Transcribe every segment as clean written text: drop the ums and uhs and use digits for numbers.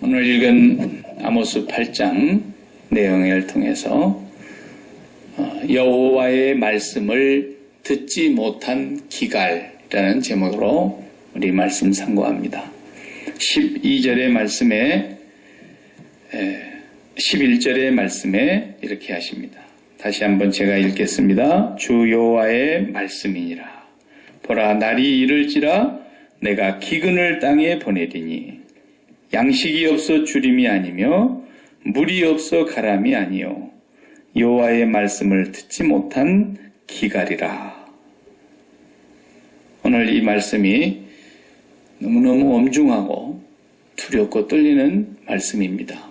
오늘 읽은 아모스 8장 내용을 통해서 여호와의 말씀을 듣지 못한 기갈이라는 제목으로 우리 말씀 상고합니다. 12절의 말씀에 11절의 말씀에 이렇게 하십니다. 다시 한번 제가 읽겠습니다. 주 여호와의 말씀이니라. 보라, 날이 이를지라 내가 기근을 땅에 보내리니 양식이 없어 주림이 아니며 물이 없어 가람이 아니요 여호와의 말씀을 듣지 못한 기갈이라. 오늘 이 말씀이 너무너무 엄중하고 두렵고 떨리는 말씀입니다.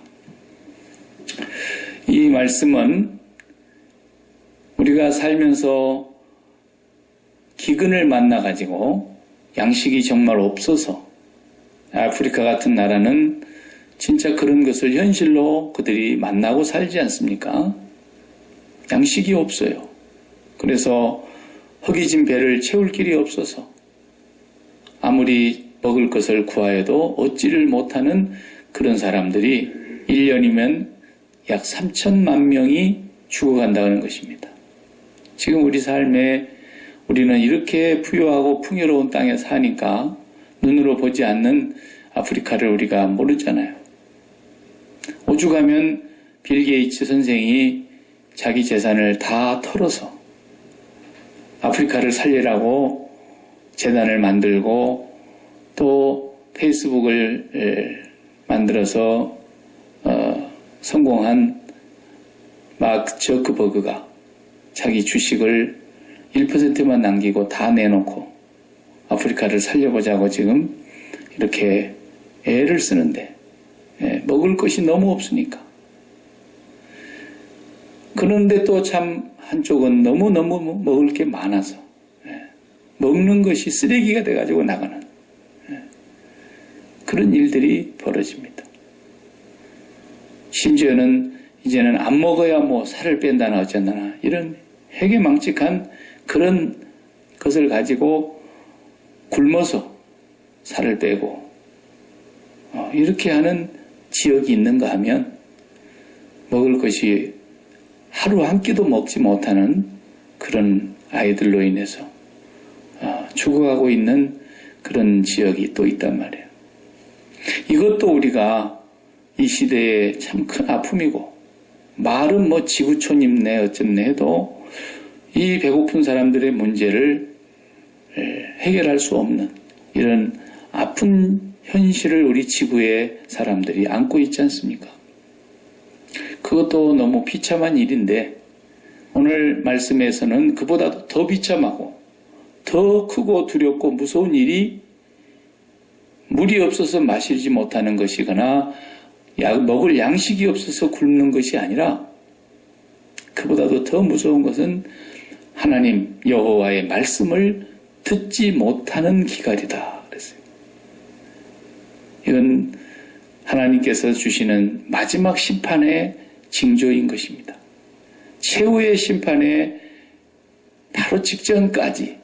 이 말씀은 우리가 살면서 기근을 만나가지고 양식이 정말 없어서 아프리카 같은 나라는 진짜 그런 것을 현실로 그들이 만나고 살지 않습니까? 양식이 없어요. 그래서 허기진 배를 채울 길이 없어서 아무리 먹을 것을 구하여도 얻지를 못하는 그런 사람들이 1년이면 약 3천만 명이 죽어간다는 것입니다. 지금 우리 삶에 우리는 이렇게 부유하고 풍요로운 땅에 사니까 눈으로 보지 않는 아프리카를 우리가 모르잖아요. 오죽하면 빌 게이츠 선생이 자기 재산을 다 털어서 아프리카를 살리라고 재단을 만들고 또 페이스북을 만들어서 성공한 마크 저크버그가 자기 주식을 1%만 남기고 다 내놓고 아프리카를 살려보자고 지금 이렇게 애를 쓰는데 먹을 것이 너무 없으니까. 그런데 또 참 한쪽은 너무너무 먹을 게 많아서 먹는 것이 쓰레기가 돼가지고 나가는 그런 일들이 벌어집니다. 심지어는 이제는 안 먹어야 뭐 살을 뺀다나 어쩐다나 이런 해괴망측한 그런 것을 가지고 굶어서 살을 빼고 이렇게 하는 지역이 있는가 하면 먹을 것이 하루 한 끼도 먹지 못하는 그런 아이들로 인해서 죽어가고 있는 그런 지역이 또 있단 말이에요. 이것도 우리가 이 시대에 참 큰 아픔이고 말은 뭐 지구촌입네 어쨌네 해도 이 배고픈 사람들의 문제를 해결할 수 없는 이런 아픈 현실을 우리 지구의 사람들이 안고 있지 않습니까? 그것도 너무 비참한 일인데 오늘 말씀에서는 그보다도 더 비참하고 더 크고 두렵고 무서운 일이 물이 없어서 마시지 못하는 것이거나 먹을 양식이 없어서 굶는 것이 아니라 그보다도 더 무서운 것은 하나님 여호와의 말씀을 듣지 못하는 기갈이다 그랬어요. 이건 하나님께서 주시는 마지막 심판의 징조인 것입니다. 최후의 심판의 바로 직전까지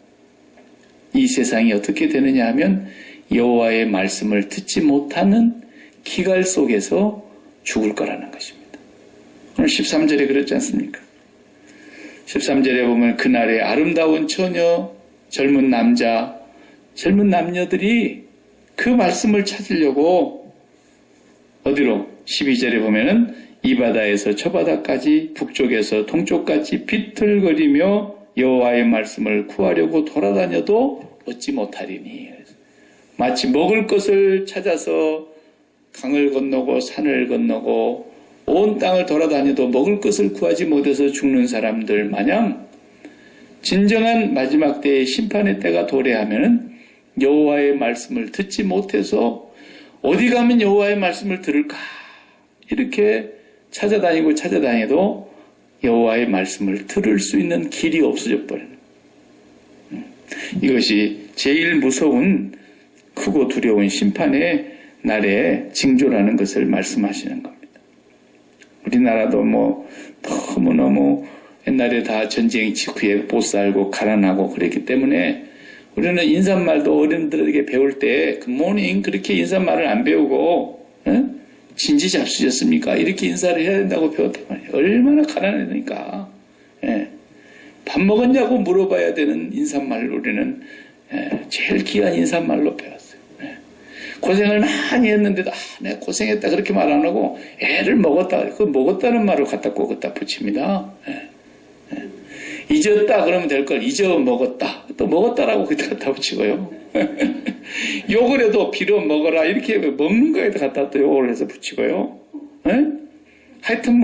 이 세상이 어떻게 되느냐 하면 여호와의 말씀을 듣지 못하는 기갈 속에서 죽을 거라는 것입니다. 오늘 13절에 그렇지 않습니까? 13절에 보면 그날의 아름다운 처녀, 젊은 남자, 젊은 남녀들이 그 말씀을 찾으려고 어디로? 12절에 보면은 이 바다에서 저 바다까지 북쪽에서 동쪽까지 비틀거리며 여호와의 말씀을 구하려고 돌아다녀도 얻지 못하리니. 마치 먹을 것을 찾아서 강을 건너고 산을 건너고 온 땅을 돌아다녀도 먹을 것을 구하지 못해서 죽는 사람들 마냥 진정한 마지막 때의 심판의 때가 도래하면은 여호와의 말씀을 듣지 못해서 어디 가면 여호와의 말씀을 들을까 이렇게 찾아다니도 여호와의 말씀을 들을 수 있는 길이 없어져 버리는 이것이 제일 무서운 크고 두려운 심판의 날의 징조라는 것을 말씀하시는 겁니다. 우리나라도 뭐 너무너무 옛날에 다 전쟁 직후에 못 살고 가난하고 그랬기 때문에 우리는 인사말도 어른들에게 배울 때 굿모닝 그렇게 인사말을 안 배우고 진지 잡수셨습니까? 이렇게 인사를 해야 된다고 배웠단 말이에요. 얼마나 가난하니까. 예. 밥 먹었냐고 물어봐야 되는 인사말로 우리는 제일 귀한 인사말로 배웠어요. 예. 고생을 많이 했는데도 내가 고생했다 그렇게 말 안 하고 애를 먹었다. 그 먹었다는 말을 갖다 꼭 갖다 붙입니다. 예. 예. 잊었다 그러면 될 걸 잊어 먹었다. 또 먹었다라고 그때 갖다 붙이고요. 욕을 해도 빌어 먹어라 이렇게 먹는 거에다 갖다 또 욕을 해서 붙이고요. 예? 하여튼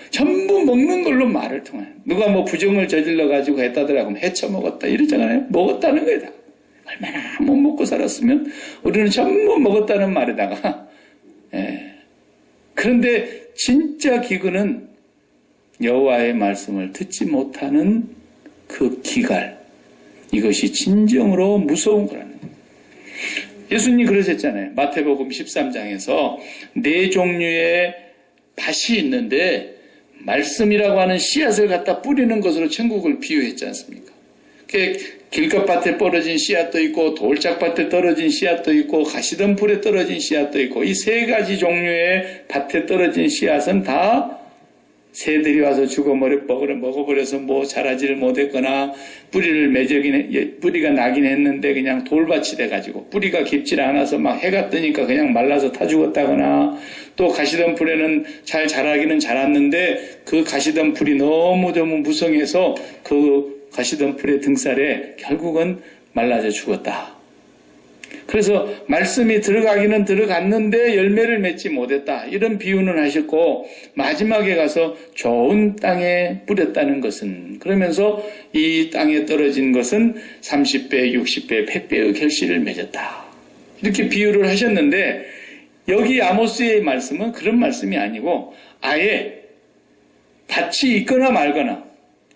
전부 먹는 걸로 말을 통해요. 누가 부정을 저질러 가지고 했다더라고 해쳐 먹었다 이러잖아요. 먹었다는 거에다. 얼마나 못 먹고 살았으면 우리는 전부 먹었다는 말에다가 예. 그런데 진짜 기근은 여호와의 말씀을 듣지 못하는 그 기갈, 이것이 진정으로 무서운 거라는 거예요. 예수님 그러셨잖아요. 마태복음 13장에서 네 종류의 밭이 있는데 말씀이라고 하는 씨앗을 갖다 뿌리는 것으로 천국을 비유했지 않습니까? 길가밭에 떨어진 씨앗도 있고 돌짝밭에 떨어진 씨앗도 있고 가시덤불에 떨어진 씨앗도 있고 이 세 가지 종류의 밭에 떨어진 씨앗은 다 새들이 와서 먹어버려서 자라지를 못했거나 뿌리가 나긴 했는데 그냥 돌밭이 돼가지고 뿌리가 깊지 않아서 막 해가 뜨니까 그냥 말라서 타 죽었다거나 또 가시덤불에는 잘 자라기는 자랐는데 그 가시덤불이 너무 무성해서 그 가시덤불의 등살에 결국은 말라져 죽었다. 그래서 말씀이 들어가기는 들어갔는데 열매를 맺지 못했다. 이런 비유는 하셨고 마지막에 가서 좋은 땅에 뿌렸다는 것은 그러면서 이 땅에 떨어진 것은 30배, 60배, 100배의 결실을 맺었다. 이렇게 비유를 하셨는데 여기 아모스의 말씀은 그런 말씀이 아니고 아예 밭이 있거나 말거나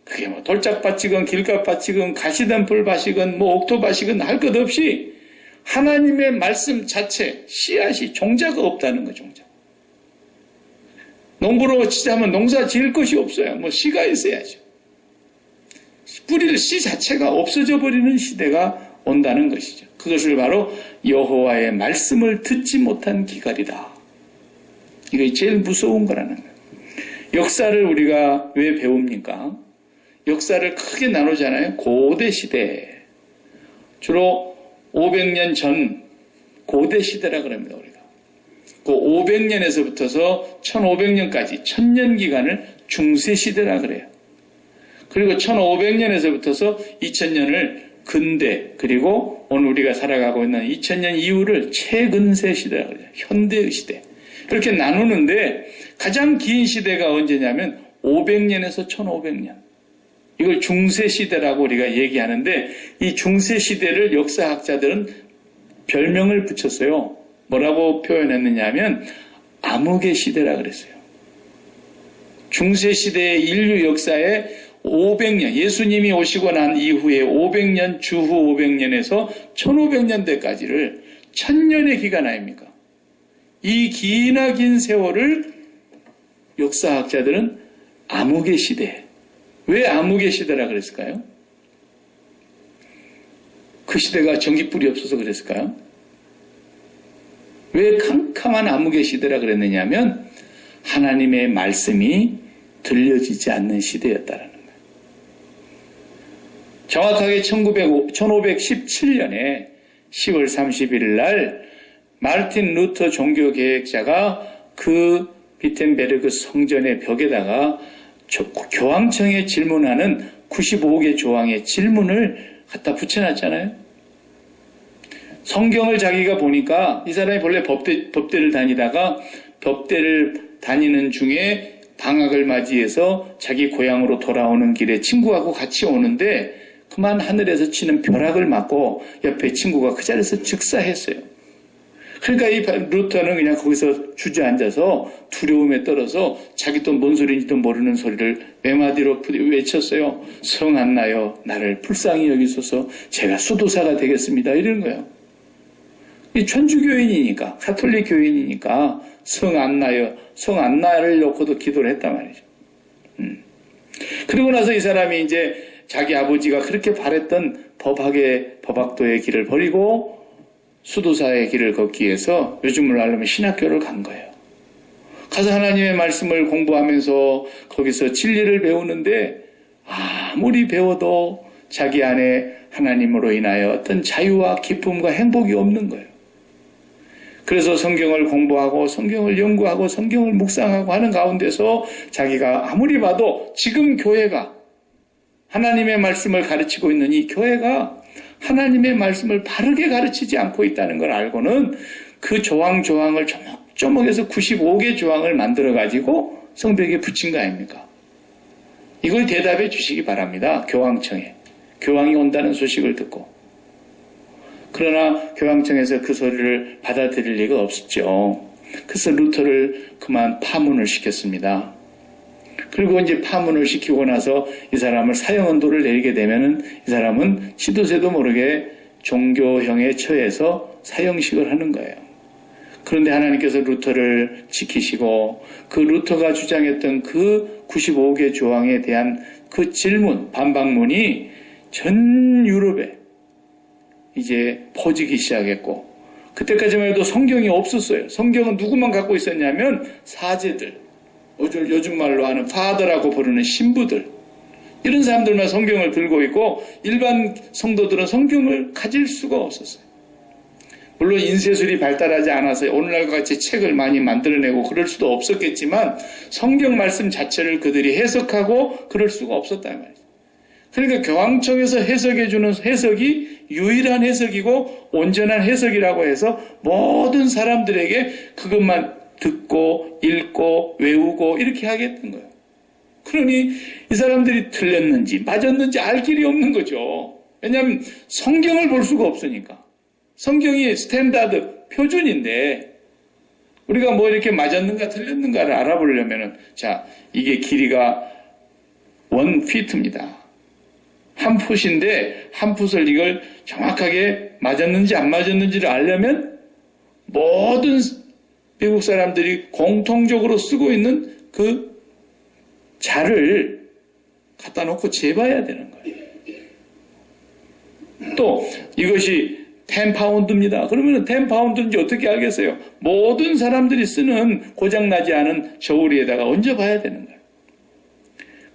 그게 돌짝밭이건 길가밭이건 가시덤불밭이건 옥토밭이건 할 것 없이 하나님의 말씀 자체, 씨앗이 종자가 없다는 거, 종자. 농부로 치자면 농사 지을 것이 없어요. 씨가 있어야죠. 뿌릴 씨 자체가 없어져 버리는 시대가 온다는 것이죠. 그것을 바로 여호와의 말씀을 듣지 못한 기갈이다. 이게 제일 무서운 거라는 거예요. 역사를 우리가 왜 배웁니까? 역사를 크게 나누잖아요. 고대 시대. 주로 500년 전 고대 시대라 그럽니다, 우리가. 그 500년에서부터서 1500년까지 1000년 기간을 중세 시대라 그래요. 그리고 1500년에서부터서 2000년을 근대, 그리고 오늘 우리가 살아가고 있는 2000년 이후를 최근세 시대라 그래요. 현대의 시대. 그렇게 나누는데 가장 긴 시대가 언제냐면 500년에서 1500년. 이걸 중세시대라고 우리가 얘기하는데 이 중세시대를 역사학자들은 별명을 붙였어요. 뭐라고 표현했느냐 하면 암흑의 시대라 그랬어요. 중세시대의 인류 역사에 500년, 예수님이 오시고 난 이후에 500년, 주후 500년에서 1500년대까지를 1000년의 기간 아닙니까? 이 기나긴 세월을 역사학자들은 암흑의 시대, 왜 암흑의 시대라 그랬을까요? 그 시대가 전기불이 없어서 그랬을까요? 왜 캄캄한 암흑의 시대라 그랬느냐 하면 하나님의 말씀이 들려지지 않는 시대였다라는 거예요. 정확하게 1517년에 10월 31일 날 마르틴 루터 종교개혁자가 그 비텐베르그 성전의 벽에다가 교황청에 질문하는 95개 조항의 질문을 갖다 붙여놨잖아요. 성경을 자기가 보니까 이 사람이 본래 법대를 다니다가 법대를 다니는 중에 방학을 맞이해서 자기 고향으로 돌아오는 길에 친구하고 같이 오는데 그만 하늘에서 치는 벼락을 맞고 옆에 친구가 그 자리에서 즉사했어요. 그러니까 이 루터는 그냥 거기서 주저앉아서 두려움에 떨어서 자기 또 뭔 소리인지도 모르는 소리를 외마디로 외쳤어요. 성 안나여 나를 불쌍히 여기소서 제가 수도사가 되겠습니다. 이런 거예요. 이 천주교인이니까 가톨릭 교인이니까 성 안나를 놓고도 기도를 했단 말이죠. 그리고 나서 이 사람이 이제 자기 아버지가 그렇게 바랬던 법학도의 길을 버리고 수도사의 길을 걷기 위해서 요즘으로 알면 신학교를 간 거예요. 가서 하나님의 말씀을 공부하면서 거기서 진리를 배우는데 아무리 배워도 자기 안에 하나님으로 인하여 어떤 자유와 기쁨과 행복이 없는 거예요. 그래서 성경을 공부하고 성경을 연구하고 성경을 묵상하고 하는 가운데서 자기가 아무리 봐도 지금 교회가 하나님의 말씀을 가르치고 있는 이 교회가 하나님의 말씀을 바르게 가르치지 않고 있다는 걸 알고는 그 조항을 조목조목해서 95개 조항을 만들어가지고 성벽에 붙인 거 아닙니까? 이걸 대답해 주시기 바랍니다. 교황청에. 교황이 온다는 소식을 듣고. 그러나 교황청에서 그 소리를 받아들일 리가 없었죠. 그래서 루터를 그만 파문을 시켰습니다. 그리고 이제 파문을 시키고 나서 이 사람을 사형언도를 내리게 되면은 이 사람은 시도새도 모르게 종교형에 처해서 사형식을 하는 거예요. 그런데 하나님께서 루터를 지키시고 그 루터가 주장했던 그 95개 조항에 대한 그 질문, 반박문이 전 유럽에 이제 퍼지기 시작했고, 그때까지만 해도 성경이 없었어요. 성경은 누구만 갖고 있었냐면 사제들, 요즘 말로 하는 파더라고 부르는 신부들, 이런 사람들만 성경을 들고 있고 일반 성도들은 성경을 가질 수가 없었어요. 물론 인쇄술이 발달하지 않아서 오늘날과 같이 책을 많이 만들어내고 그럴 수도 없었겠지만 성경 말씀 자체를 그들이 해석하고 그럴 수가 없었단 말이죠. 그러니까 교황청에서 해석해주는 해석이 유일한 해석이고 온전한 해석이라고 해서 모든 사람들에게 그것만 듣고 읽고 외우고 이렇게 하겠던 거예요. 그러니 이 사람들이 틀렸는지 맞았는지 알 길이 없는 거죠. 왜냐하면 성경을 볼 수가 없으니까. 성경이 스탠다드, 표준인데 우리가 뭐 이렇게 맞았는가 틀렸는가를 알아보려면은 자, 이게 길이가 1피트입니다. 한 풋인데 한 풋을 이걸 정확하게 맞았는지 안 맞았는지를 알려면 모든 미국 사람들이 공통적으로 쓰고 있는 그 자를 갖다 놓고 재봐야 되는 거예요. 또 이것이 10파운드입니다. 그러면 10파운드인지 어떻게 알겠어요? 모든 사람들이 쓰는 고장나지 않은 저우리에다가 얹어봐야 되는 거예요.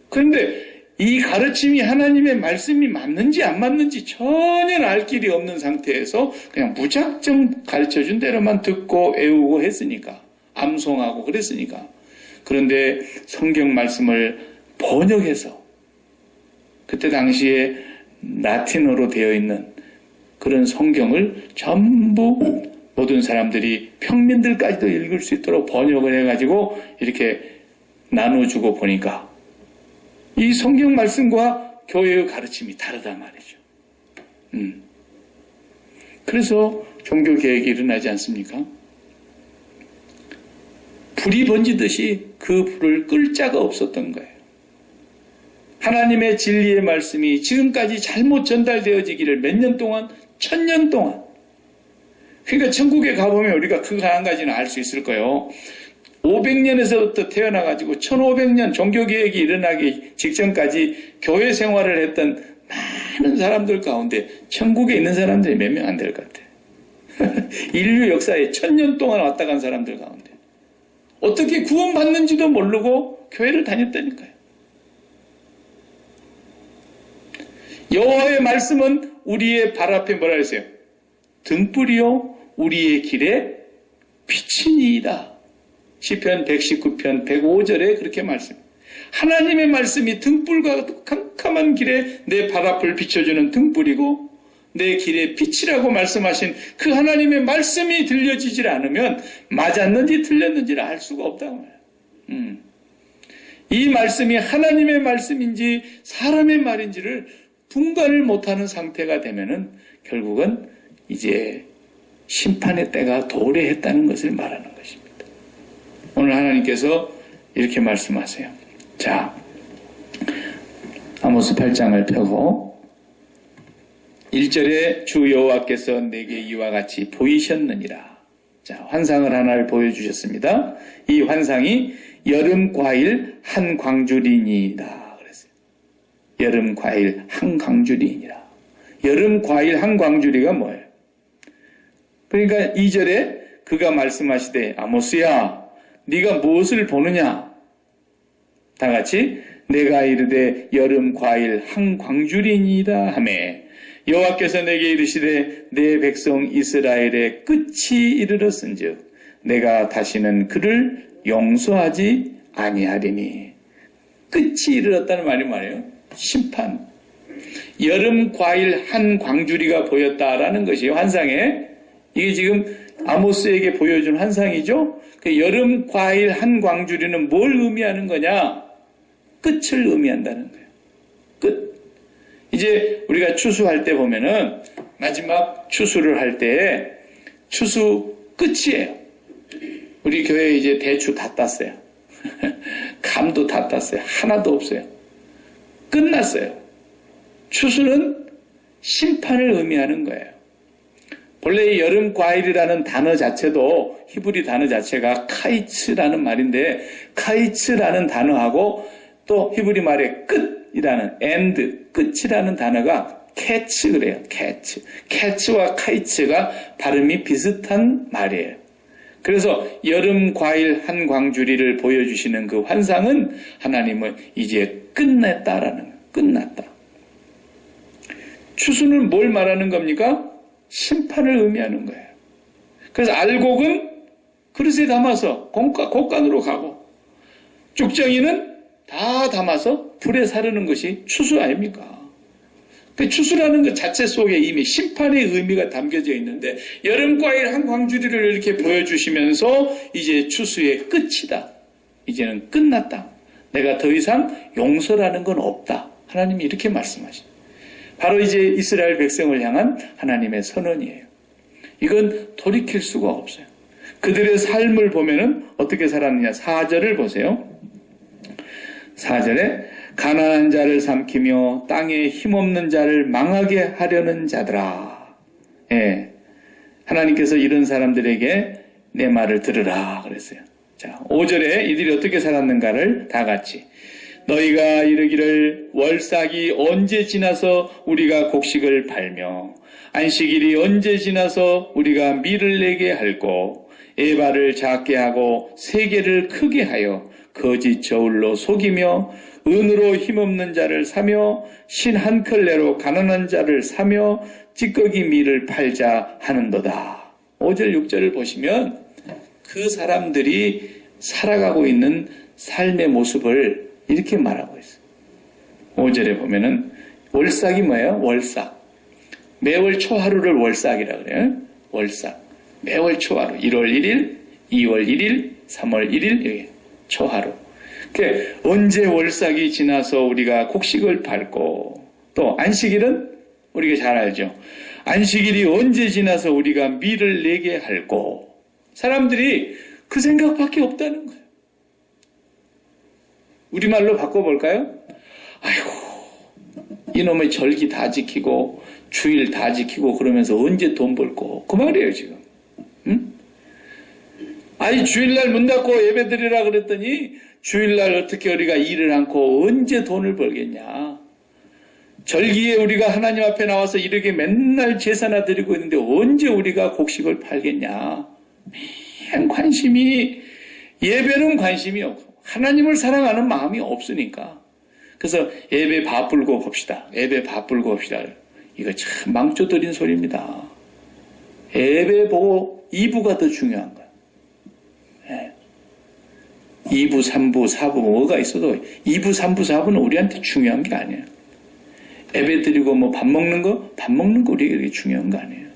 그런데 이 가르침이 하나님의 말씀이 맞는지 안 맞는지 전혀 알 길이 없는 상태에서 그냥 무작정 가르쳐준 대로만 듣고 외우고 했으니까, 암송하고 그랬으니까. 그런데 성경 말씀을 번역해서 그때 당시에 라틴어로 되어 있는 그런 성경을 전부 모든 사람들이 평민들까지도 읽을 수 있도록 번역을 해가지고 이렇게 나눠주고 보니까 이 성경 말씀과 교회의 가르침이 다르단 말이죠. 그래서 종교개혁이 일어나지 않습니까? 불이 번지듯이 그 불을 끌 자가 없었던 거예요. 하나님의 진리의 말씀이 지금까지 잘못 전달되어지기를 몇 년 동안, 1000년 동안. 그러니까 천국에 가보면 우리가 그거 한 가지는 알 수 있을 거예요. 500년에서부터 태어나가지고 1500년 종교개혁이 일어나기 직전까지 교회 생활을 했던 많은 사람들 가운데 천국에 있는 사람들이 몇 명 안 될 것 같아요. 인류 역사에 1000년 동안 왔다 간 사람들 가운데 어떻게 구원받는지도 모르고 교회를 다녔다니까요. 여호와의 말씀은 우리의 발 앞에 뭐라 했어요? 등불이요 우리의 길에 빛이니이다. 시편 119편 105절에 그렇게 말씀. 하나님의 말씀이 등불과 캄캄한 길에 내 발 앞을 비춰주는 등불이고 내 길의 빛이라고 말씀하신 그 하나님의 말씀이 들려지질 않으면 맞았는지 틀렸는지를 알 수가 없다고 말해요. 이 말씀이 하나님의 말씀인지 사람의 말인지를 분간을 못하는 상태가 되면은 결국은 이제 심판의 때가 도래했다는 것을 말하는 것입니다. 오늘 하나님께서 이렇게 말씀하세요. 자, 아모스 8장을 펴고 1절에 주 여호와께서 내게 이와 같이 보이셨느니라. 자, 환상을 하나를 보여주셨습니다. 이 환상이 여름 과일 한 광주리니이다. 그랬어요. 여름 과일 한 광주리니라. 여름 과일 한 광주리가 뭐예요? 그러니까 2절에 그가 말씀하시되 아모스야 네가 무엇을 보느냐? 다 같이 내가 이르되 여름 과일 한 광주리니이다 하매 여호와께서 내게 이르시되 내 백성 이스라엘의 끝이 이르렀은즉 내가 다시는 그를 용서하지 아니하리니. 끝이 이르렀다는 말이 뭐예요? 심판. 여름 과일 한 광주리가 보였다라는 것이 환상에, 이게 지금 아모스에게 보여준 환상이죠. 그 여름 과일 한 광주리는 뭘 의미하는 거냐? 끝을 의미한다는 거예요. 끝. 이제 우리가 추수할 때 보면은 마지막 추수를 할 때 추수 끝이에요. 우리 교회에 이제 대추 다 땄어요. 감도 다 땄어요. 하나도 없어요. 끝났어요. 추수는 심판을 의미하는 거예요. 본래 이 여름 과일이라는 단어 자체도 히브리 단어 자체가 카이츠라는 말인데, 카이츠라는 단어하고 또 히브리 말의 끝이라는 end, 끝이라는 단어가 캐츠 그래요. 캐츠. 캐츠와 카이츠가 발음이 비슷한 말이에요. 그래서 여름 과일 한 광주리를 보여주시는 그 환상은 하나님은 이제 끝냈다라는 거예요. 끝났다. 추수는 뭘 말하는 겁니까? 심판을 의미하는 거예요. 그래서 알곡은 그릇에 담아서 곡간으로 가고, 쭉정이는 다 담아서 불에 사르는 것이 추수 아닙니까? 그 추수라는 것 자체 속에 이미 심판의 의미가 담겨져 있는데, 여름과일 한 광주리를 이렇게 보여주시면서 이제 추수의 끝이다. 이제는 끝났다. 내가 더 이상 용서라는 건 없다. 하나님이 이렇게 말씀하십니다. 바로 이제 이스라엘 백성을 향한 하나님의 선언이에요. 이건 돌이킬 수가 없어요. 그들의 삶을 보면은 어떻게 살았느냐. 4절을 보세요. 4절에 가난한 자를 삼키며 땅에 힘없는 자를 망하게 하려는 자들아. 예. 하나님께서 이런 사람들에게 내 말을 들으라 그랬어요. 자, 5절에 이들이 어떻게 살았는가를 다 같이. 너희가 이르기를 월삭이 언제 지나서 우리가 곡식을 팔며 안식일이 언제 지나서 우리가 밀을 내게 할꼬 에바를 작게 하고 세계를 크게 하여 거짓 저울로 속이며 은으로 힘없는 자를 사며 신 한 컬레로 가난한 자를 사며 찌꺼기 밀을 팔자 하는도다. 5절 6절을 보시면 그 사람들이 살아가고 있는 삶의 모습을 이렇게 말하고 있어요. 5절에 보면은 월삭이 뭐예요? 월삭. 매월 초하루를 월삭이라고 그래요. 월삭. 매월 초하루. 1월 1일, 2월 1일, 3월 1일 이렇게 초하루. 그러니까 언제 월삭이 지나서 우리가 곡식을 팔고, 또 안식일은 우리가 잘 알죠. 안식일이 언제 지나서 우리가 밀을 내게 할고. 사람들이 그 생각밖에 없다는 거예요. 우리말로 바꿔볼까요? 아이고, 이놈의 절기 다 지키고 주일 다 지키고 그러면서 언제 돈 벌고, 그 말이에요 지금. 응? 아니 주일날 문 닫고 예배 드리라 그랬더니 주일날 어떻게 우리가 일을 않고 언제 돈을 벌겠냐. 절기에 우리가 하나님 앞에 나와서 이렇게 맨날 제사나 드리고 있는데 언제 우리가 곡식을 팔겠냐. 맨 관심이, 예배는 관심이 없고 하나님을 사랑하는 마음이 없으니까. 그래서 예배 바불고 봅시다. 예배 바불고 봅시다. 이거 참 망조들인 소리입니다. 예배 보고 2부가 더 중요한 거야. 예. 2부, 3부, 4부 뭐가 있어도 2부, 3부, 4부는 우리한테 중요한 게 아니에요. 예배 드리고 뭐 밥 먹는 거 우리에게 그렇게 중요한 거 아니에요.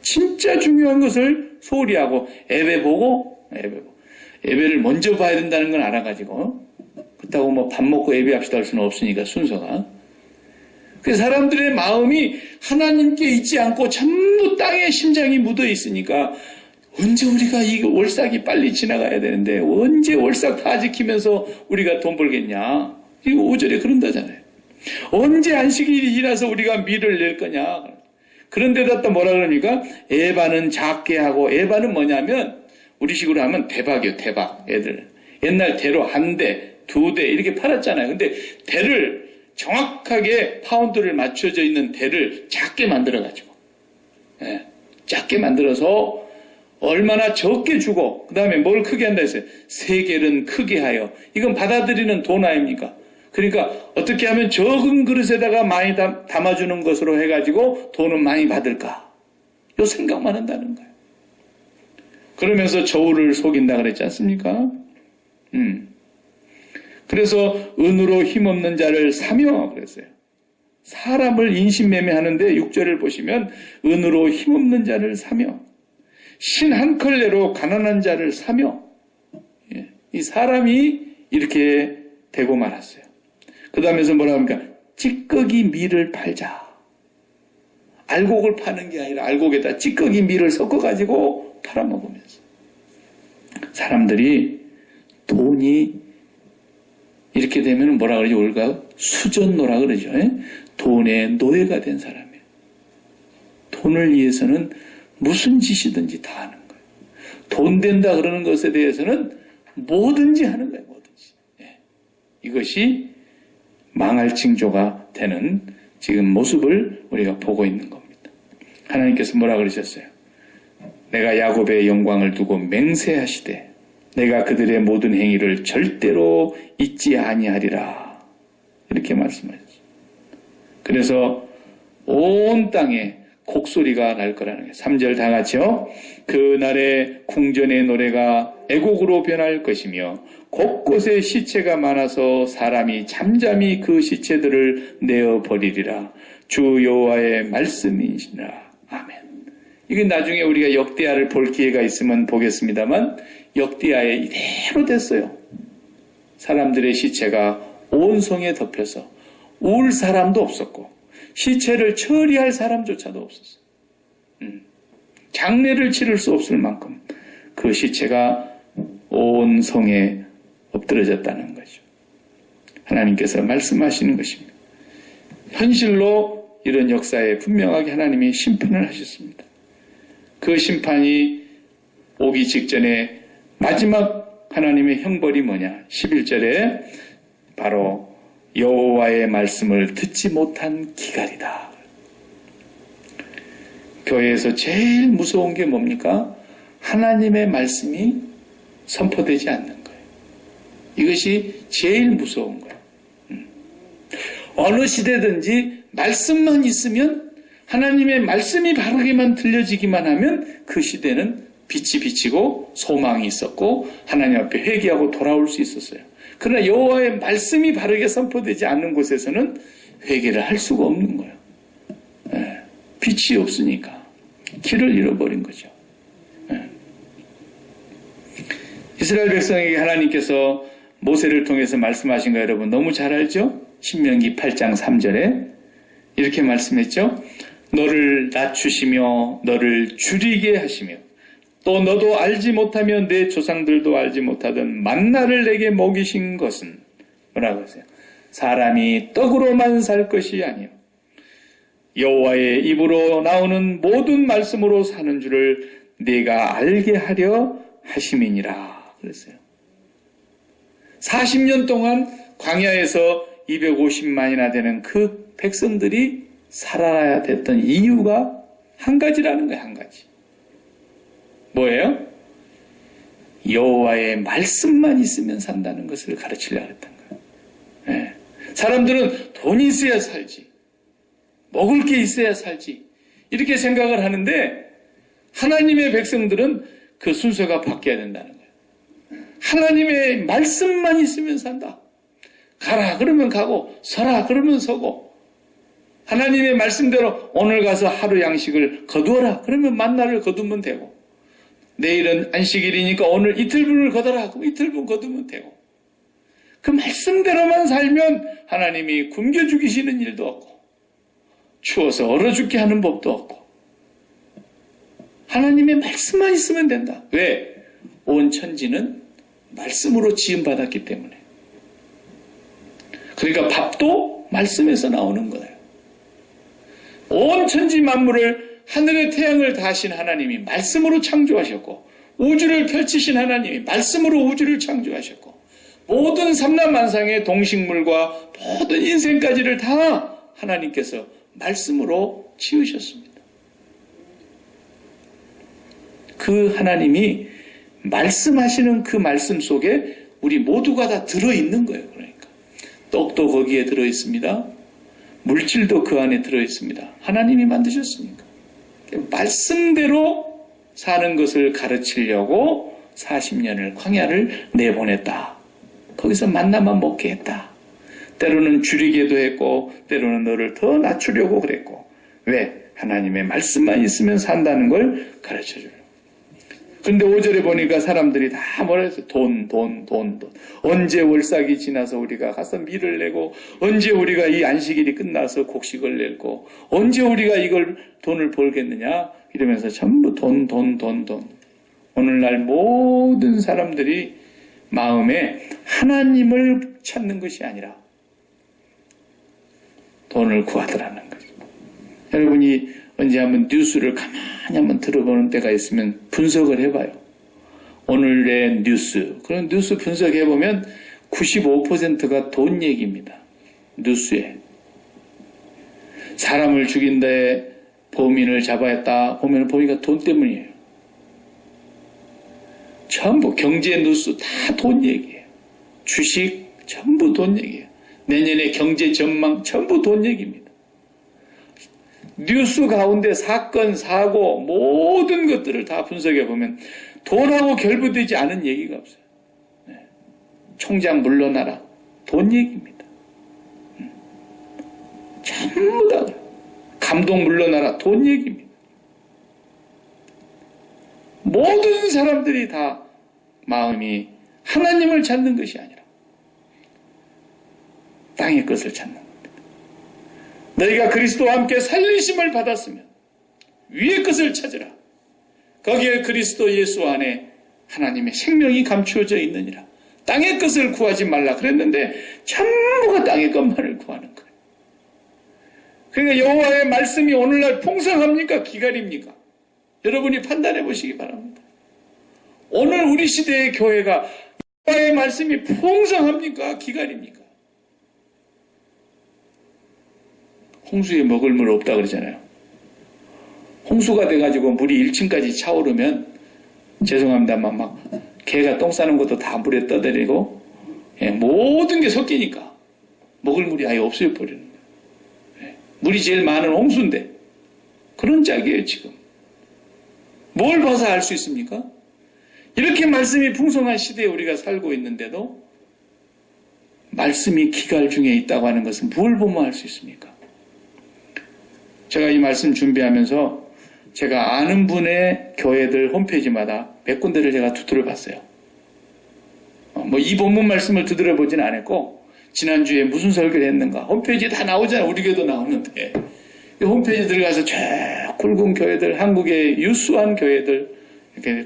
진짜 중요한 것을 소홀히 하고 예배 보고 예배를 먼저 봐야 된다는 걸 알아가지고, 그렇다고 뭐 밥 먹고 예배합시다 할 수는 없으니까 순서가. 그 사람들의 마음이 하나님께 있지 않고 전부 땅에 심장이 묻어 있으니까 언제 우리가 이 월삭이 빨리 지나가야 되는데 언제 월삭 다 지키면서 우리가 돈 벌겠냐. 이거 5절에 그런다잖아요. 언제 안식일이 지나서 우리가 밀을 낼 거냐. 그런데다 또 뭐라 그러니까 에바는 작게 하고, 에바는 뭐냐면 우리식으로 하면 대박이에요. 대박. 애들 옛날 대로 한 대, 2대 이렇게 팔았잖아요. 근데 대를 정확하게 파운드를 맞춰져 있는 대를 작게 만들어가지고, 예, 작게 만들어서 얼마나 적게 주고 그 다음에 뭘 크게 한다 했어요? 세겔은 크게 하여. 이건 받아들이는 돈 아닙니까? 그러니까 어떻게 하면 적은 그릇에다가 많이 담아주는 것으로 해가지고 돈은 많이 받을까? 요 생각만 한다는 거예요. 그러면서 저울을 속인다 그랬지 않습니까? 그래서 은으로 힘없는 자를 사며 그랬어요. 사람을 인신매매하는데 6절을 보시면 은으로 힘없는 자를 사며 신 한 컬레로 가난한 자를 사며 이 사람이 이렇게 되고 말았어요. 그 다음에서 뭐라 합니까? 찌꺼기 밀을 팔자. 알곡을 파는 게 아니라 알곡에다 찌꺼기 밀을 섞어가지고 팔아먹으면서 사람들이 돈이 이렇게 되면 뭐라 그러죠? 우리가 수전노라 그러죠. 돈의 노예가 된 사람이에요. 돈을 위해서는 무슨 짓이든지 다 하는 거예요. 돈 된다 그러는 것에 대해서는 뭐든지 하는 거예요. 뭐든지. 이것이 망할 징조가 되는 지금 모습을 우리가 보고 있는 겁니다. 하나님께서 뭐라 그러셨어요? 내가 야곱의 영광을 두고 맹세하시되 내가 그들의 모든 행위를 절대로 잊지 아니하리라. 이렇게 말씀하셨어요. 그래서 온 땅에 곡소리가 날 거라는 거예요. 3절 다 같이요. 그날에 궁전의 노래가 애곡으로 변할 것이며 곳곳에 시체가 많아서 사람이 잠잠히 그 시체들을 내어버리리라. 주 여호와의 말씀이시라. 아멘. 이게 나중에 우리가 역대하를 볼 기회가 있으면 보겠습니다만 역대하에 이대로 됐어요. 사람들의 시체가 온 성에 덮여서 울 사람도 없었고 시체를 처리할 사람조차도 없었어요. 장례를 치를 수 없을 만큼 그 시체가 온 성에 엎드러졌다는 거죠. 하나님께서 말씀하시는 것입니다. 현실로 이런 역사에 분명하게 하나님이 심판을 하셨습니다. 그 심판이 오기 직전에 마지막 하나님의 형벌이 뭐냐? 11절에 바로 여호와의 말씀을 듣지 못한 기갈이다. 교회에서 제일 무서운 게 뭡니까? 하나님의 말씀이 선포되지 않는 거예요. 이것이 제일 무서운 거예요. 어느 시대든지 말씀만 있으면 하나님의 말씀이 바르게만 들려지기만 하면 그 시대는 빛이 비치고 소망이 있었고 하나님 앞에 회개하고 돌아올 수 있었어요. 그러나 여호와의 말씀이 바르게 선포되지 않는 곳에서는 회개를 할 수가 없는 거예요. 빛이 없으니까 길을 잃어버린 거죠. 이스라엘 백성에게 하나님께서 모세를 통해서 말씀하신 거 여러분 너무 잘 알죠? 신명기 8장 3절에 이렇게 말씀했죠. 너를 낮추시며 너를 줄이게 하시며 또 너도 알지 못하며 내 조상들도 알지 못하던 만나를 내게 먹이신 것은 뭐라고 하세요? 사람이 떡으로만 살 것이 아니요 여호와의 입으로 나오는 모든 말씀으로 사는 줄을 네가 알게 하려 하심이니라 그랬어요. 40년 동안 광야에서 250만이나 되는 그 백성들이 살아야 됐던 이유가 한 가지라는 거예요. 한 가지. 뭐예요? 여호와의 말씀만 있으면 산다는 것을 가르치려고 했던 거예요. 사람들은 돈이 있어야 살지, 먹을 게 있어야 살지 이렇게 생각을 하는데 하나님의 백성들은 그 순서가 바뀌어야 된다는 거예요. 하나님의 말씀만 있으면 산다. 가라 그러면 가고 서라 그러면 서고 하나님의 말씀대로 오늘 가서 하루 양식을 거두어라 그러면 만나를 거두면 되고 내일은 안식일이니까 오늘 이틀분을 거둬라 그럼 이틀분 거두면 되고 그 말씀대로만 살면 하나님이 굶겨 죽이시는 일도 없고 추워서 얼어 죽게 하는 법도 없고 하나님의 말씀만 있으면 된다. 왜? 온 천지는 말씀으로 지음받았기 때문에. 그러니까 밥도 말씀에서 나오는 거예요. 온 천지 만물을 하늘의 태양을 다하신 하나님이 말씀으로 창조하셨고 우주를 펼치신 하나님이 말씀으로 우주를 창조하셨고 모든 삼라만상의 동식물과 모든 인생까지를 다 하나님께서 말씀으로 지으셨습니다. 그 하나님이 말씀하시는 그 말씀 속에 우리 모두가 다 들어있는 거예요. 그러니까 떡도 거기에 들어있습니다. 물질도 그 안에 들어있습니다. 하나님이 만드셨으니까. 말씀대로 사는 것을 가르치려고 40년을 광야를 내보냈다. 거기서 만나만 먹게 했다. 때로는 줄이게도 했고 때로는 너를 더 낮추려고 그랬고. 왜? 하나님의 말씀만 있으면 산다는 걸 가르쳐줘요. 근데 5절에 보니까 사람들이 다 뭐라 해서 돈. 언제 월삭이 지나서 우리가 가서 밀을 내고, 언제 우리가 이 안식일이 끝나서 곡식을 낼고, 언제 우리가 이걸 돈을 벌겠느냐? 이러면서 전부 돈. 오늘날 모든 사람들이 마음에 하나님을 찾는 것이 아니라 돈을 구하더라는 거죠. 여러분이 언제 한번 뉴스를 가만히 한번 들어보는 때가 있으면 분석을 해봐요. 오늘의 뉴스. 그런 뉴스 분석해보면 95%가 돈 얘기입니다. 뉴스에. 사람을 죽인 데 범인을 잡아냈다 보면 범인가 돈 때문이에요. 전부 경제 뉴스 다 돈 얘기예요. 주식 전부 돈 얘기예요. 내년의 경제 전망 전부 돈 얘기입니다. 뉴스 가운데 사건, 사고 모든 것들을 다 분석해 보면 돈하고 결부되지 않은 얘기가 없어요. 네. 총장 물러나라. 돈 얘기입니다. 전부 다 감독 물러나라. 돈 얘기입니다. 모든 사람들이 다 마음이 하나님을 찾는 것이 아니라 땅의 것을 찾는 겁니다. 너희가 그리스도와 함께 살리심을 받았으면 위의 것을 찾으라. 거기에 그리스도 예수 안에 하나님의 생명이 감추어져 있느니라. 땅의 것을 구하지 말라 그랬는데 전부가 땅의 것만을 구하는 거예요. 그러니까 여호와의 말씀이 오늘날 풍성합니까? 기갈입니까? 여러분이 판단해 보시기 바랍니다. 오늘 우리 시대의 교회가 여호와의 말씀이 풍성합니까? 기갈입니까? 홍수에 먹을 물 없다 그러잖아요. 홍수가 돼가지고 물이 1층까지 차오르면 죄송합니다만 막 개가 똥 싸는 것도 다 물에 떠내리고 모든 게 섞이니까 먹을 물이 아예 없어져 버리는 거예요. 물이 제일 많은 홍수인데 그런 짝이에요 지금. 뭘 봐서 알 수 있습니까? 이렇게 말씀이 풍성한 시대에 우리가 살고 있는데도 말씀이 기갈 중에 있다고 하는 것은 뭘 보면 알 수 있습니까? 제가 이 말씀 준비하면서 제가 아는 분의 교회들 홈페이지마다 몇 군데를 제가 두드려 봤어요. 이 본문 말씀을 두드려 보진 않았고 지난주에 무슨 설교를 했는가 홈페이지에 다 나오잖아요. 우리 교회도 나오는데 이 홈페이지 들어가서 쭉 굵은 교회들, 한국의 유수한 교회들 이렇게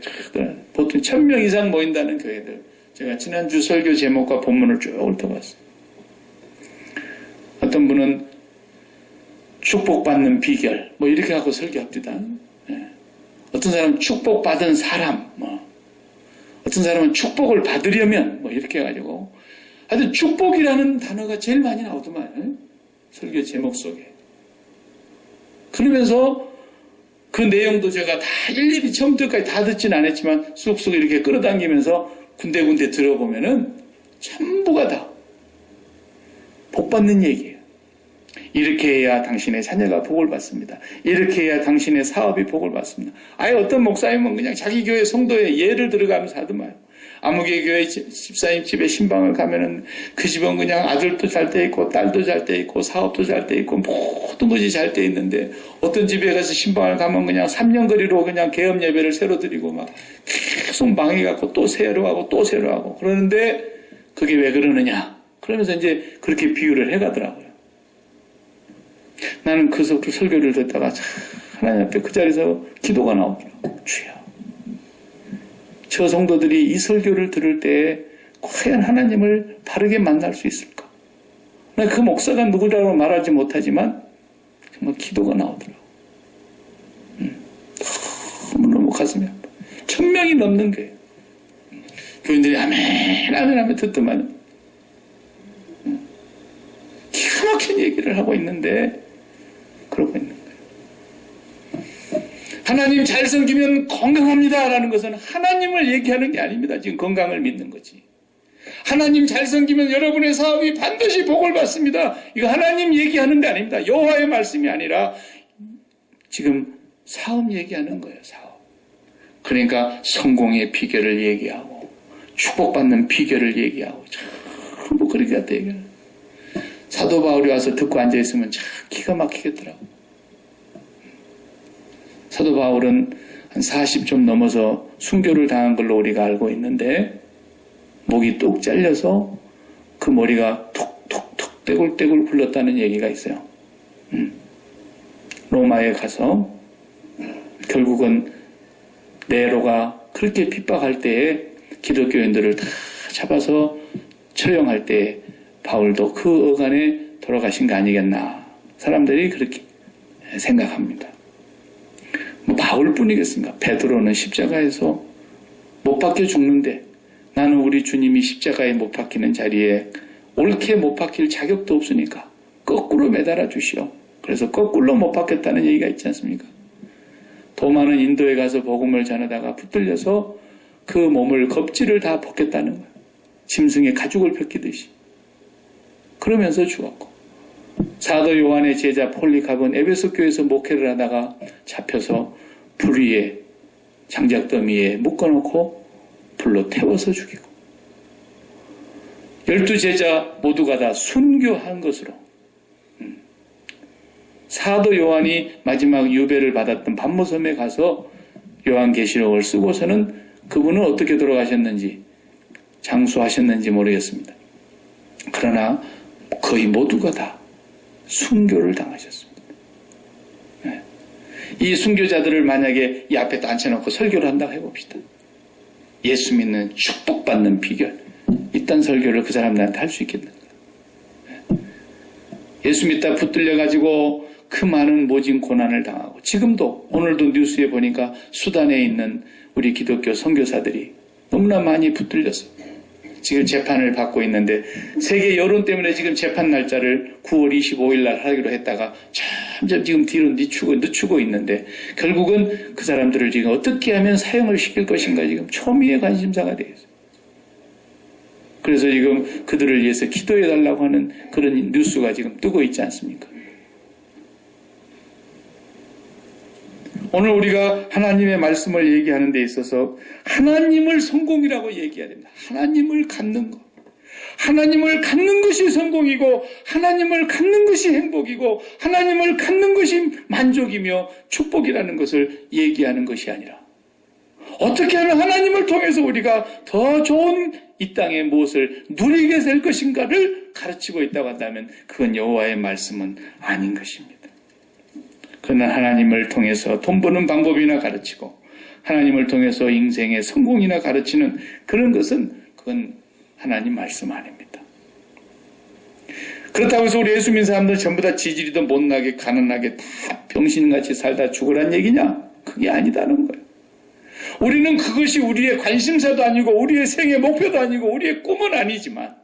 보통 1000명 이상 모인다는 교회들 제가 지난주 설교 제목과 본문을 쭉 훑어봤어요. 어떤 분은 축복받는 비결 이렇게 갖고 설교합니다. 어떤 사람은 축복받은 사람 어떤 사람은 축복을 받으려면 이렇게 해가지고 하여튼 축복이라는 단어가 제일 많이 나오더만 설교 제목 속에. 그러면서 그 내용도 제가 다 일일이 처음부터까지 다 듣지는 않았지만 쑥쑥 이렇게 끌어당기면서 군데군데 들어보면은 전부가 다 복받는 얘기예요. 이렇게 해야 당신의 자녀가 복을 받습니다. 이렇게 해야 당신의 사업이 복을 받습니다. 아예 어떤 목사님은 그냥 자기 교회 성도의 예를 들어가면서 하더만요. 아무개 교회 집사님 집에 신방을 가면은 그 집은 그냥 아들도 잘 돼 있고 딸도 잘 돼 있고 사업도 잘 돼 있고 모든 것이 잘 돼 있는데 어떤 집에 가서 신방을 가면 그냥 3년 거리로 그냥 개업 예배를 새로 드리고 막 계속 망해갖고 또 새로 하고 또 새로 하고 그러는데 그게 왜 그러느냐? 그러면서 이제 그렇게 비유를 해가더라고요. 나는 그 설교를 듣다가 하나님 앞에 그 자리에서 기도가 나오더라고요. 주여. 저 성도들이 이 설교를 들을 때 과연 하나님을 바르게 만날 수 있을까? 그 목사가 누구라고 말하지 못하지만 정말 기도가 나오더라고요. 너무너무 가슴이 아파. 1000명이 넘는 거예요. 교인들이 아멘 하면 듣더만 기가 막힌 얘기를 하고 있는데 그러고 있는 거예요. 하나님 잘 섬기면 건강합니다라는 것은 하나님을 얘기하는 게 아닙니다. 지금 건강을 믿는 거지. 하나님 잘 섬기면 여러분의 사업이 반드시 복을 받습니다. 이거 하나님 얘기하는 게 아닙니다. 여호와의 말씀이 아니라 지금 사업 얘기하는 거예요. 사업. 그러니까 성공의 비결을 얘기하고 축복받는 비결을 얘기하고 전부 그렇게 갖다 얘기하는. 사도 바울이 와서 듣고 앉아있으면 참 기가 막히겠더라고. 사도 바울은 한 40 좀 넘어서 순교를 당한 걸로 우리가 알고 있는데 목이 뚝 잘려서 그 머리가 톡톡톡 떼굴떼굴 굴렀다는 얘기가 있어요. 로마에 가서 결국은 네로가 그렇게 핍박할 때에 기독교인들을 다 잡아서 처형할 때 바울도 그 어간에 돌아가신 거 아니겠나. 사람들이 그렇게 생각합니다. 뭐 바울뿐이겠습니까? 베드로는 십자가에서 못 박혀 죽는데 나는 우리 주님이 십자가에 못 박히는 자리에 옳게 못 박힐 자격도 없으니까 거꾸로 매달아 주시오. 그래서 거꾸로 못 박혔다는 얘기가 있지 않습니까? 도마는 인도에 가서 복음을 전하다가 붙들려서 그 몸을 겁질을 다 벗겼다는 거예요. 짐승의 가죽을 벗기듯이. 그러면서 죽었고, 사도 요한의 제자 폴리갑은 에베소 교회에서 목회를 하다가 잡혀서 불 위에 장작더미에 묶어놓고 불로 태워서 죽이고, 12제자 모두가 다 순교한 것으로, 사도 요한이 마지막 유배를 받았던 반모섬에 가서 요한계시록을 쓰고서는 그분은 어떻게 돌아가셨는지 장수하셨는지 모르겠습니다. 그러나 거의 모두가 다 순교를 당하셨습니다. 네. 이 순교자들을 만약에 이 앞에 앉혀놓고 설교를 한다고 해봅시다. 예수 믿는 축복받는 비결, 이딴 설교를 그 사람들한테 할 수 있겠는가? 네. 예수 믿다 붙들려가지고 그 많은 모진 고난을 당하고, 지금도 오늘도 뉴스에 보니까 수단에 있는 우리 기독교 선교사들이 너무나 많이 붙들려서 지금 재판을 받고 있는데, 세계 여론 때문에 지금 재판 날짜를 9월 25일 날 하기로 했다가 점점 지금 뒤로 늦추고 있는데, 결국은 그 사람들을 지금 어떻게 하면 사형을 시킬 것인가 지금 초미의 관심사가 되어 있어요. 그래서 지금 그들을 위해서 기도해달라고 하는 그런 뉴스가 지금 뜨고 있지 않습니까? 오늘 우리가 하나님의 말씀을 얘기하는 데 있어서 하나님을 성공이라고 얘기해야 됩니다. 하나님을 갖는 것. 하나님을 갖는 것이 성공이고, 하나님을 갖는 것이 행복이고, 하나님을 갖는 것이 만족이며 축복이라는 것을 얘기하는 것이 아니라, 어떻게 하면 하나님을 통해서 우리가 더 좋은 이 땅의 무엇을 누리게 될 것인가를 가르치고 있다고 한다면 그건 여호와의 말씀은 아닌 것입니다. 그러나 하나님을 통해서 돈 버는 방법이나 가르치고, 하나님을 통해서 인생의 성공이나 가르치는 그런 것은 그건 하나님 말씀 아닙니다. 그렇다고 해서 우리 예수 믿는 사람들 전부 다 지질이도 못나게 가난하게 다 병신같이 살다 죽으란 얘기냐? 그게 아니다는 거예요. 우리는 그것이 우리의 관심사도 아니고 우리의 생애 목표도 아니고 우리의 꿈은 아니지만,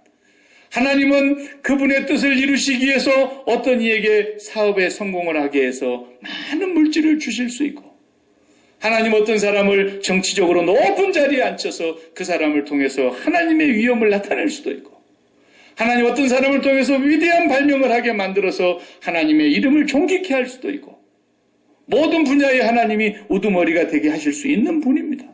하나님은 그분의 뜻을 이루시기 위해서 어떤 이에게 사업에 성공을 하게 해서 많은 물질을 주실 수 있고, 하나님 어떤 사람을 정치적으로 높은 자리에 앉혀서 그 사람을 통해서 하나님의 위엄을 나타낼 수도 있고, 하나님 어떤 사람을 통해서 위대한 발명을 하게 만들어서 하나님의 이름을 존귀케 할 수도 있고, 모든 분야에 하나님이 우두머리가 되게 하실 수 있는 분입니다.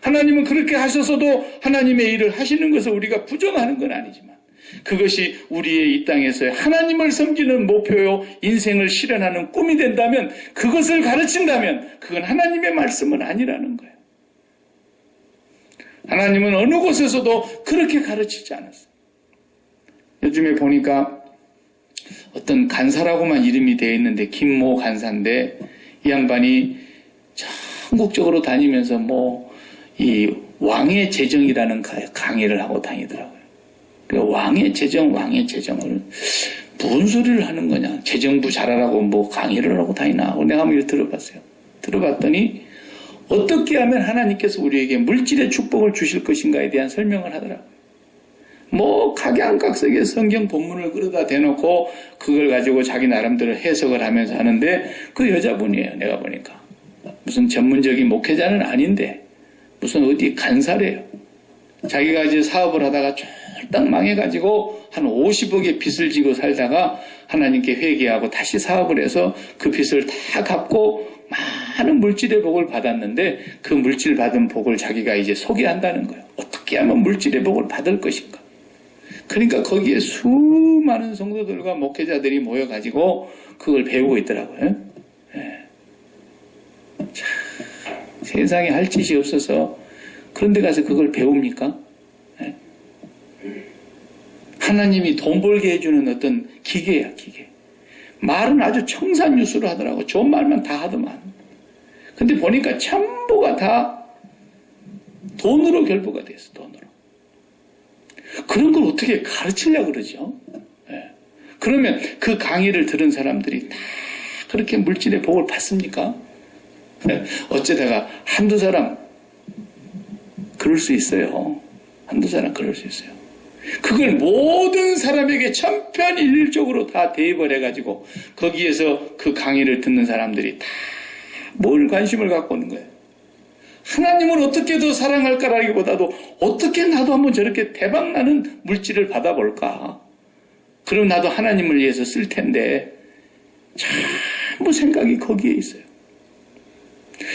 하나님은 그렇게 하셔서도 하나님의 일을 하시는 것을 우리가 부정하는 건 아니지만, 그것이 우리의 이 땅에서의 하나님을 섬기는 목표요, 인생을 실현하는 꿈이 된다면, 그것을 가르친다면 그건 하나님의 말씀은 아니라는 거예요. 하나님은 어느 곳에서도 그렇게 가르치지 않았어요. 요즘에 보니까 어떤 간사라고만 이름이 되어 있는데, 김모 간사인데, 이 양반이 전국적으로 다니면서 이 왕의 재정이라는 강의를 하고 다니더라고요. 그 왕의 재정을 무슨 소리를 하는 거냐? 재정부 잘하라고 강의를 하고 다니나 하고 내가 한번 들어봤어요. 들어봤더니 어떻게 하면 하나님께서 우리에게 물질의 축복을 주실 것인가에 대한 설명을 하더라고요. 각양각색의 성경 본문을 끌어다 대놓고 그걸 가지고 자기 나름대로 해석을 하면서 하는데, 그 여자분이에요. 내가 보니까 무슨 전문적인 목회자는 아닌데 무슨 어디 간사래요. 자기가 이제 사업을 하다가 쫄딱 망해가지고 한 50억의 빚을 지고 살다가 하나님께 회개하고 다시 사업을 해서 그 빚을 다 갚고 많은 물질의 복을 받았는데 그 물질 받은 복을 자기가 이제 소개한다는 거예요. 어떻게 하면 물질의 복을 받을 것인가. 그러니까 거기에 수많은 성도들과 목회자들이 모여가지고 그걸 배우고 있더라고요. 예. 참, 세상에 할 짓이 없어서 그런데 가서 그걸 배웁니까? 예. 하나님이 돈 벌게 해주는 어떤 기계야, 기계. 말은 아주 청산유수로 하더라고. 좋은 말만 다 하더만. 근데 보니까 전부가 다 돈으로 결부가 됐어, 돈으로. 그런 걸 어떻게 가르치려고 그러죠? 예. 그러면 그 강의를 들은 사람들이 다 그렇게 물질의 복을 받습니까? 예. 어쩌다가 한두 사람 그럴 수 있어요. 한두 사람 그럴 수 있어요. 그걸 모든 사람에게 천편일률적으로 다 대입을 해가지고 거기에서 그 강의를 듣는 사람들이 다 뭘 관심을 갖고 오는 거예요. 하나님을 어떻게 더 사랑할까라기보다도 어떻게 나도 한번 저렇게 대박나는 물질을 받아볼까. 그럼 나도 하나님을 위해서 쓸 텐데 전부 생각이 거기에 있어요.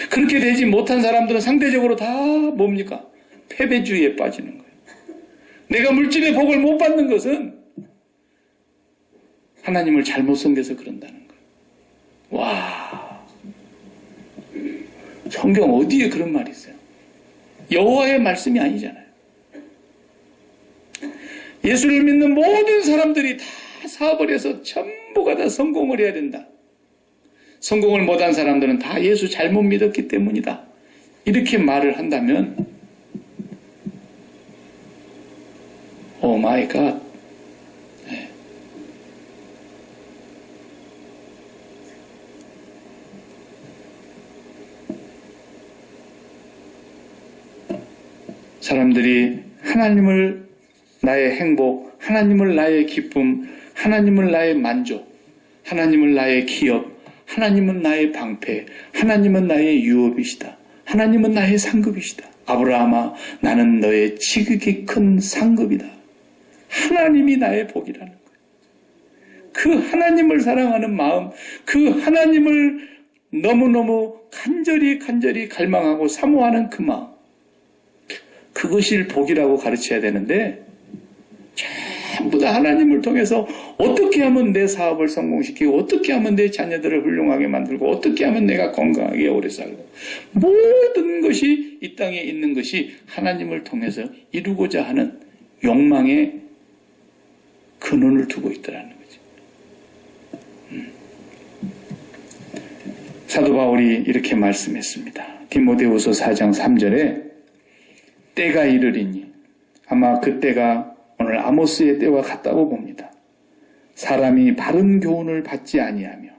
그렇게 되지 못한 사람들은 상대적으로 다 뭡니까? 패배주의에 빠지는 거예요. 내가 물질의 복을 못 받는 것은 하나님을 잘못 섬겨서 그런다는 거예요. 와, 성경 어디에 그런 말이 있어요? 여호와의 말씀이 아니잖아요. 예수를 믿는 모든 사람들이 다 사업을 해서 전부가 다 성공을 해야 된다. 성공을 못한 사람들은 다 예수 잘못 믿었기 때문이다. 이렇게 말을 한다면 오 마이 갓. 네. 사람들이 하나님을 나의 행복, 하나님을 나의 기쁨, 하나님을 나의 만족, 하나님을 나의 기업, 하나님은 나의 방패, 하나님은 나의 유업이시다. 하나님은 나의 상급이시다. 아브라함아, 나는 너의 지극히 큰 상급이다. 하나님이 나의 복이라는 거예요. 그 하나님을 사랑하는 마음, 그 하나님을 너무너무 간절히 갈망하고 사모하는 그 마음, 그것이 복이라고 가르쳐야 되는데 전부 다 하나님을 통해서 어떻게 하면 내 사업을 성공시키고 어떻게 하면 내 자녀들을 훌륭하게 만들고 어떻게 하면 내가 건강하게 오래 살고 모든 것이 이 땅에 있는 것이 하나님을 통해서 이루고자 하는 욕망의 근원을 두고 있다는 거죠. 사도 바울이 이렇게 말씀했습니다. 디모데후서 4장 3절에 때가 이르리니 아마 그때가 오늘 아모스의 때와 같다고 봅니다. 사람이 바른 교훈을 받지 아니하며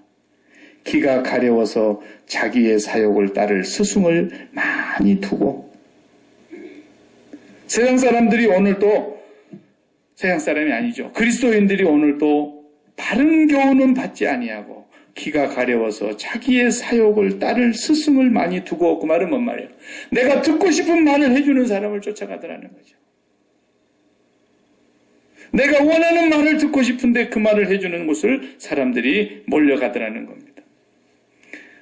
기가 가려워서 자기의 사욕을 따를 스승을 많이 두고 세상 사람들이 오늘도 세상 사람이 아니죠. 그리스도인들이 오늘도 바른 교훈은 받지 아니하고 기가 가려워서 자기의 사욕을 따를 스승을 많이 두고 그 말은 뭔 말이에요? 내가 듣고 싶은 말을 해주는 사람을 쫓아가더라는 거죠. 내가 원하는 말을 듣고 싶은데 그 말을 해주는 곳을 사람들이 몰려가더라는 겁니다.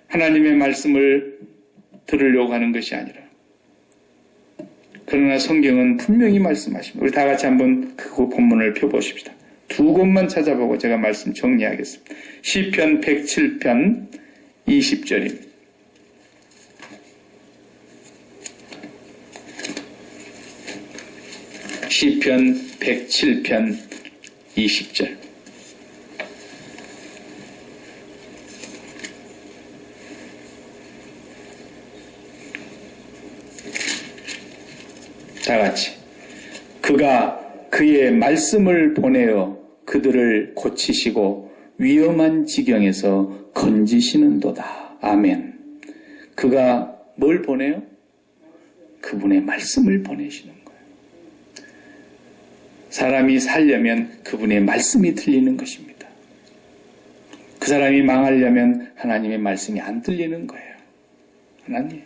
하나님의 말씀을 들으려고 하는 것이 아니라 그러나 성경은 분명히 말씀하십니다. 우리 다 같이 한번 그 본문을 펴보십시다. 두 곳만 찾아보고 제가 말씀 정리하겠습니다. 시편 107편 20절입니다. 시편 107편 20절. 다 같이. 그가 그의 말씀을 보내어 그들을 고치시고 위험한 지경에서 건지시는도다. 아멘. 그가 뭘 보내요? 그분의 말씀을 보내시는 거예요. 사람이 살려면 그분의 말씀이 들리는 것입니다. 그 사람이 망하려면 하나님의 말씀이 안 들리는 거예요. 하나님.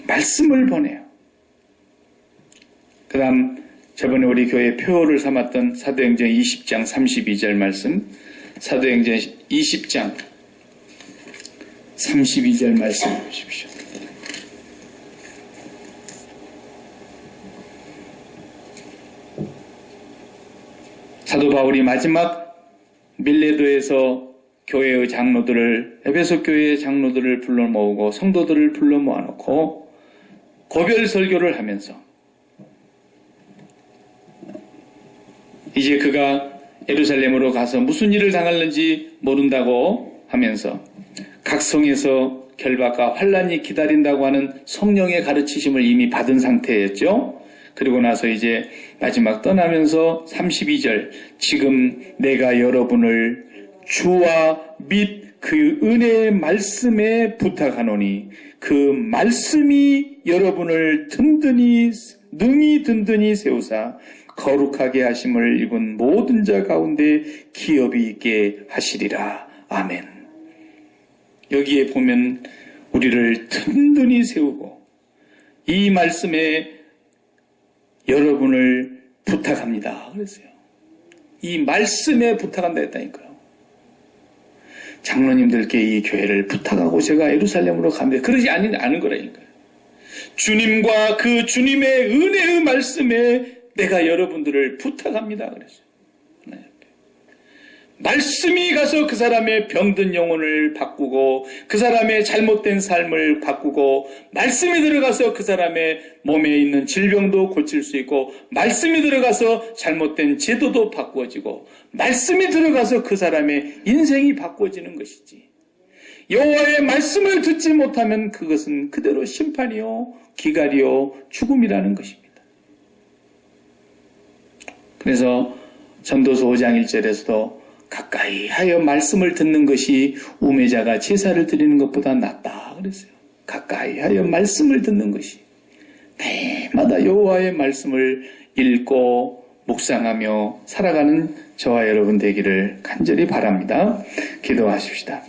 말씀을 보내요. 그 다음 저번에 우리 교회 표어를 삼았던 사도행전 20장 32절 말씀, 사도행전 20장 32절 말씀 보십시오. 사도 바울이 마지막 밀레도에서 교회의 장로들을, 에베소 교회의 장로들을 불러 모으고 성도들을 불러 모아놓고 고별 설교를 하면서 이제 그가 예루살렘으로 가서 무슨 일을 당할는지 모른다고 하면서 각 성에서 결박과 환란이 기다린다고 하는 성령의 가르치심을 이미 받은 상태였죠. 그리고 나서 이제 마지막 떠나면서 32절, 지금 내가 여러분을 주와 및 그 은혜의 말씀에 부탁하노니 그 말씀이 여러분을 능히 든든히 세우사 거룩하게 하심을 입은 모든 자 가운데 기업이 있게 하시리라. 아멘. 여기에 보면 우리를 든든히 세우고 이 말씀에 여러분을 부탁합니다. 그랬어요. 이 말씀에 부탁한다 했다니까요. 장로님들께 이 교회를 부탁하고 제가 예루살렘으로 가면 그러지 않은 거라니까요. 주님과 그 주님의 은혜의 말씀에 내가 여러분들을 부탁합니다. 그랬어요. 말씀이 가서 그 사람의 병든 영혼을 바꾸고 그 사람의 잘못된 삶을 바꾸고 말씀이 들어가서 그 사람의 몸에 있는 질병도 고칠 수 있고 말씀이 들어가서 잘못된 제도도 바꾸어지고 말씀이 들어가서 그 사람의 인생이 바꾸어지는 것이지. 여호와의 말씀을 듣지 못하면 그것은 그대로 심판이요 기갈이요 죽음이라는 것입니다. 그래서 전도서 5장 1절에서도 가까이 하여 말씀을 듣는 것이 우매자가 제사를 드리는 것보다 낫다 그랬어요. 가까이 하여 말씀을 듣는 것이. 때마다 여호와의 말씀을 읽고 묵상하며 살아가는 저와 여러분 되기를 간절히 바랍니다. 기도하십시다.